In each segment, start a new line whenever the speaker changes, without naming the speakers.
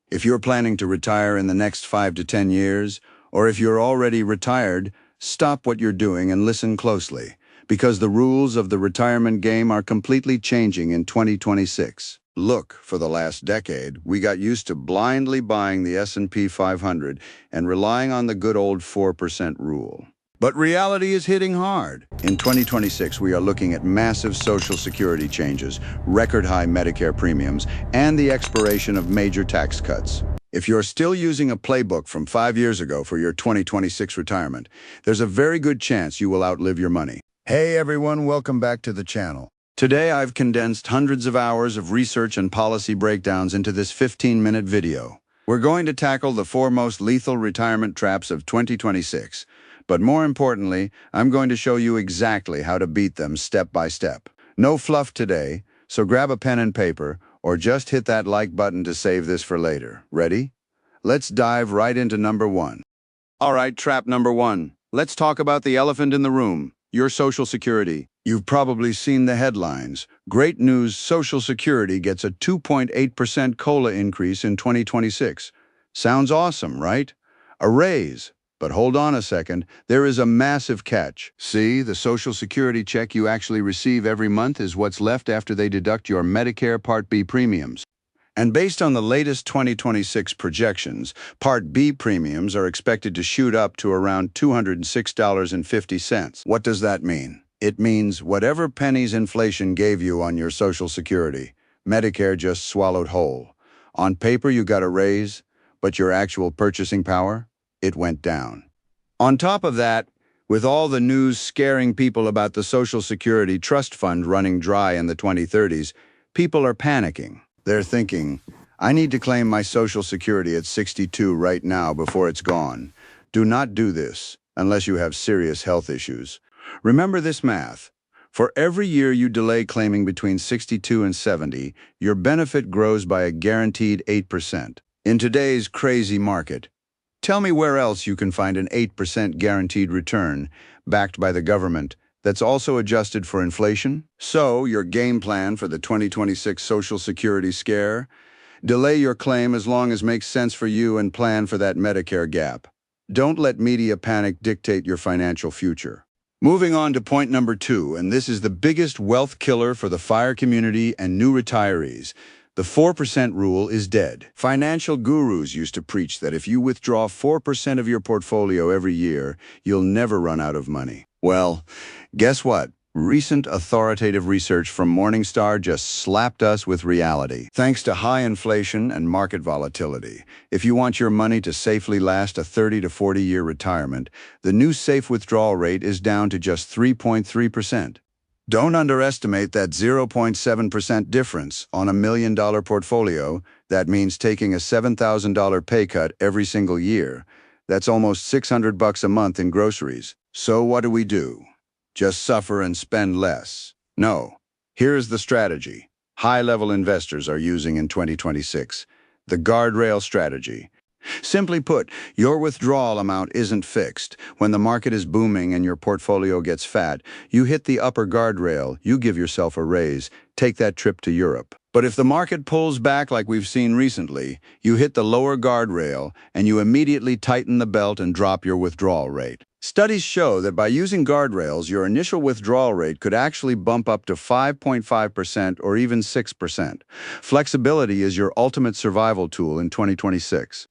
If you're planning to retire in the next 5 to 10 years, or if you're already retired, stop what you're doing and listen closely, because the rules of the retirement game are completely changing in 2026. Look, for the last decade, we got used to blindly buying the S&P 500 and relying on the good old 4% rule. But reality is hitting hard. In 2026, we are looking at massive Social Security changes, record-high Medicare premiums, and the expiration of major tax cuts. If you're still using a playbook from 5 years ago for your 2026 retirement, there's a very good chance you will outlive your money. Hey everyone, welcome back to the channel. Today I've condensed hundreds of hours of research and policy breakdowns into this 15-minute video. We're going to tackle the 4 most lethal retirement traps of 2026. But more importantly, I'm going to show you exactly how to beat them step by step. No fluff today, so grab a pen and paper, or just hit that like button to save this for later. Ready? Let's dive right into number 1. All right, trap number 1. Let's talk about the elephant in the room, your Social Security. You've probably seen the headlines. Great news, Social Security gets a 2.8% COLA increase in 2026. Sounds awesome, right? A raise. But hold on a second, there is a massive catch. See, the Social Security check you actually receive every month is what's left after they deduct your Medicare Part B premiums. And based on the latest 2026 projections, Part B premiums are expected to shoot up to around $206.50. What does that mean? It means whatever pennies inflation gave you on your Social Security, Medicare just swallowed whole. On paper you got a raise, but your actual purchasing power? It went down. On top of that, with all the news scaring people about the Social Security Trust Fund running dry in the 2030s, people are panicking. They're thinking, I need to claim my Social Security at 62 right now before it's gone. Do not do this unless you have serious health issues. Remember this math. For every year you delay claiming between 62 and 70, your benefit grows by a guaranteed 8%. In today's crazy market, tell me where else you can find an 8% guaranteed return, backed by the government, that's also adjusted for inflation? So, your game plan for the 2026 Social Security scare? Delay your claim as long as makes sense for you and plan for that Medicare gap. Don't let media panic dictate your financial future. Moving on to point number 2, and this is the biggest wealth killer for the FIRE community and new retirees. The 4% rule is dead. Financial gurus used to preach that if you withdraw 4% of your portfolio every year, you'll never run out of money. Well, guess what? Recent authoritative research from Morningstar just slapped us with reality. Thanks to high inflation and market volatility, if you want your money to safely last a 30 to 40-year retirement, the new safe withdrawal rate is down to just 3.3%. Don't underestimate that 0.7% difference on $1 million portfolio. That means taking a $7,000 pay cut every single year. That's almost $600 a month in groceries. So what do? Just suffer and spend less? No. Here's the strategy high-level investors are using in 2026. The Guardrail Strategy. Simply put, your withdrawal amount isn't fixed. When the market is booming and your portfolio gets fat, you hit the upper guardrail, you give yourself a raise, take that trip to Europe. But if the market pulls back like we've seen recently, you hit the lower guardrail and you immediately tighten the belt and drop your withdrawal rate. Studies show that by using guardrails, your initial withdrawal rate could actually bump up to 5.5% or even 6%. Flexibility is your ultimate survival tool in 2026.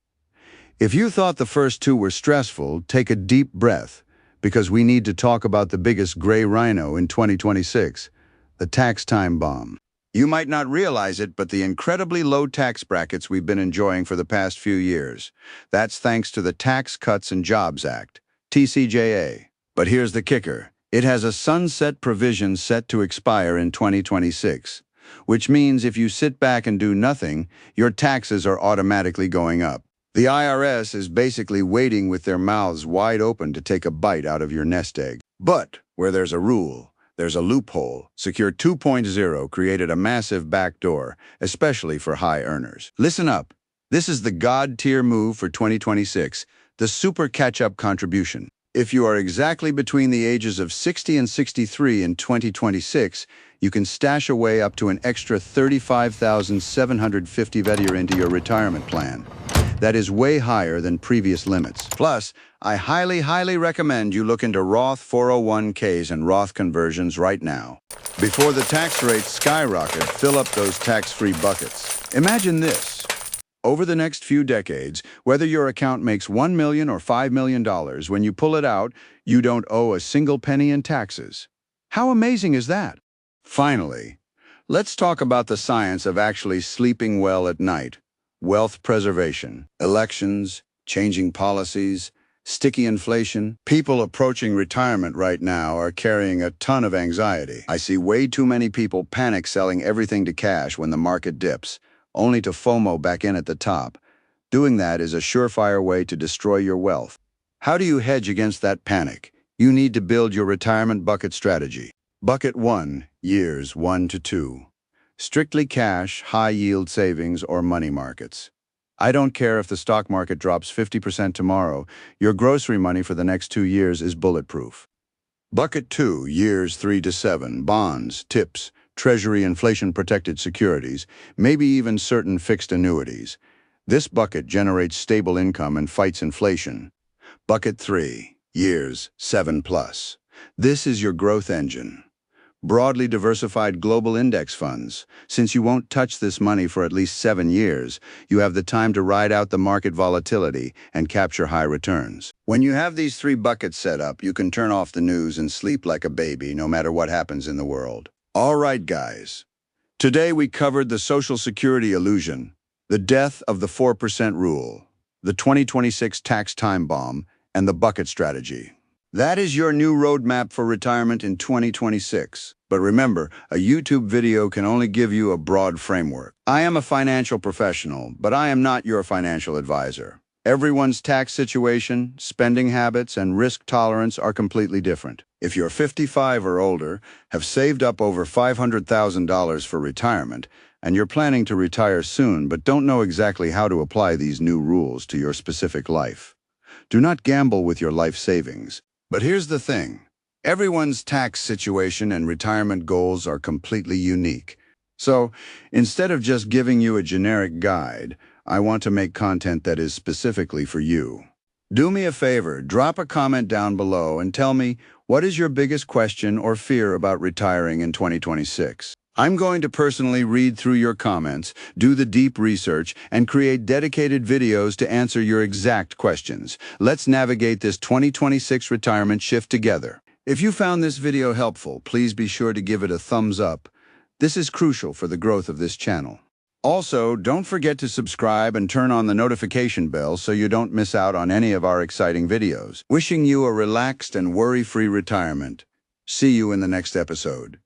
If you thought the first 2 were stressful, take a deep breath, because we need to talk about the biggest gray rhino in 2026, the tax time bomb. You might not realize it, but the incredibly low tax brackets we've been enjoying for the past few years, that's thanks to the Tax Cuts and Jobs Act, TCJA. But here's the kicker. It has a sunset provision set to expire in 2026, which means if you sit back and do nothing, your taxes are automatically going up. The IRS is basically waiting with their mouths wide open to take a bite out of your nest egg. But where there's a rule, there's a loophole. Secure 2.0 created a massive backdoor, especially for high earners. Listen up. This is the God-tier move for 2026, the super catch-up contribution. If you are exactly between the ages of 60 and 63 in 2026, you can stash away up to an extra $35,750 into your retirement plan. That is way higher than previous limits. Plus, I highly recommend you look into Roth 401ks and Roth conversions right now. Before the tax rates skyrocket, fill up those tax-free buckets. Imagine this. Over the next few decades, whether your account makes $1 million or $5 million, when you pull it out, you don't owe a single penny in taxes. How amazing is that? Finally, let's talk about the science of actually sleeping well at night. Wealth preservation, elections, changing policies, sticky inflation. People approaching retirement right now are carrying a ton of anxiety. I see way too many people panic selling everything to cash when the market dips, only to FOMO back in at the top. Doing that is a surefire way to destroy your wealth. How do you hedge against that panic? You need to build your retirement bucket strategy. Bucket 1, years 1 to 2. Strictly cash, high-yield savings, or money markets. I don't care if the stock market drops 50% tomorrow, your grocery money for the next 2 years is bulletproof. Bucket 2, years 3 to 7, bonds, tips, Treasury inflation-protected securities, maybe even certain fixed annuities. This bucket generates stable income and fights inflation. Bucket 3, years 7 plus. This is your growth engine. Broadly diversified global index funds. Since you won't touch this money for at least 7 years, you have the time to ride out the market volatility and capture high returns. When you have these 3 buckets set up, you can turn off the news and sleep like a baby no matter what happens in the world. All right, guys. Today we covered the Social Security illusion, the death of the 4% rule, the 2026 tax time bomb, and the bucket strategy. That is your new roadmap for retirement in 2026. But remember, a YouTube video can only give you a broad framework. I am a financial professional, but I am not your financial advisor. Everyone's tax situation, spending habits, and risk tolerance are completely different. If you're 55 or older, have saved up over $500,000 for retirement, and you're planning to retire soon but don't know exactly how to apply these new rules to your specific life, do not gamble with your life savings. But here's the thing. Everyone's tax situation and retirement goals are completely unique. So, instead of just giving you a generic guide, I want to make content that is specifically for you. Do me a favor, drop a comment down below and tell me, what is your biggest question or fear about retiring in 2026? I'm going to personally read through your comments, do the deep research, and create dedicated videos to answer your exact questions. Let's navigate this 2026 retirement shift together. If you found this video helpful, please be sure to give it a thumbs up. This is crucial for the growth of this channel. Also, don't forget to subscribe and turn on the notification bell so you don't miss out on any of our exciting videos. Wishing you a relaxed and worry-free retirement. See you in the next episode.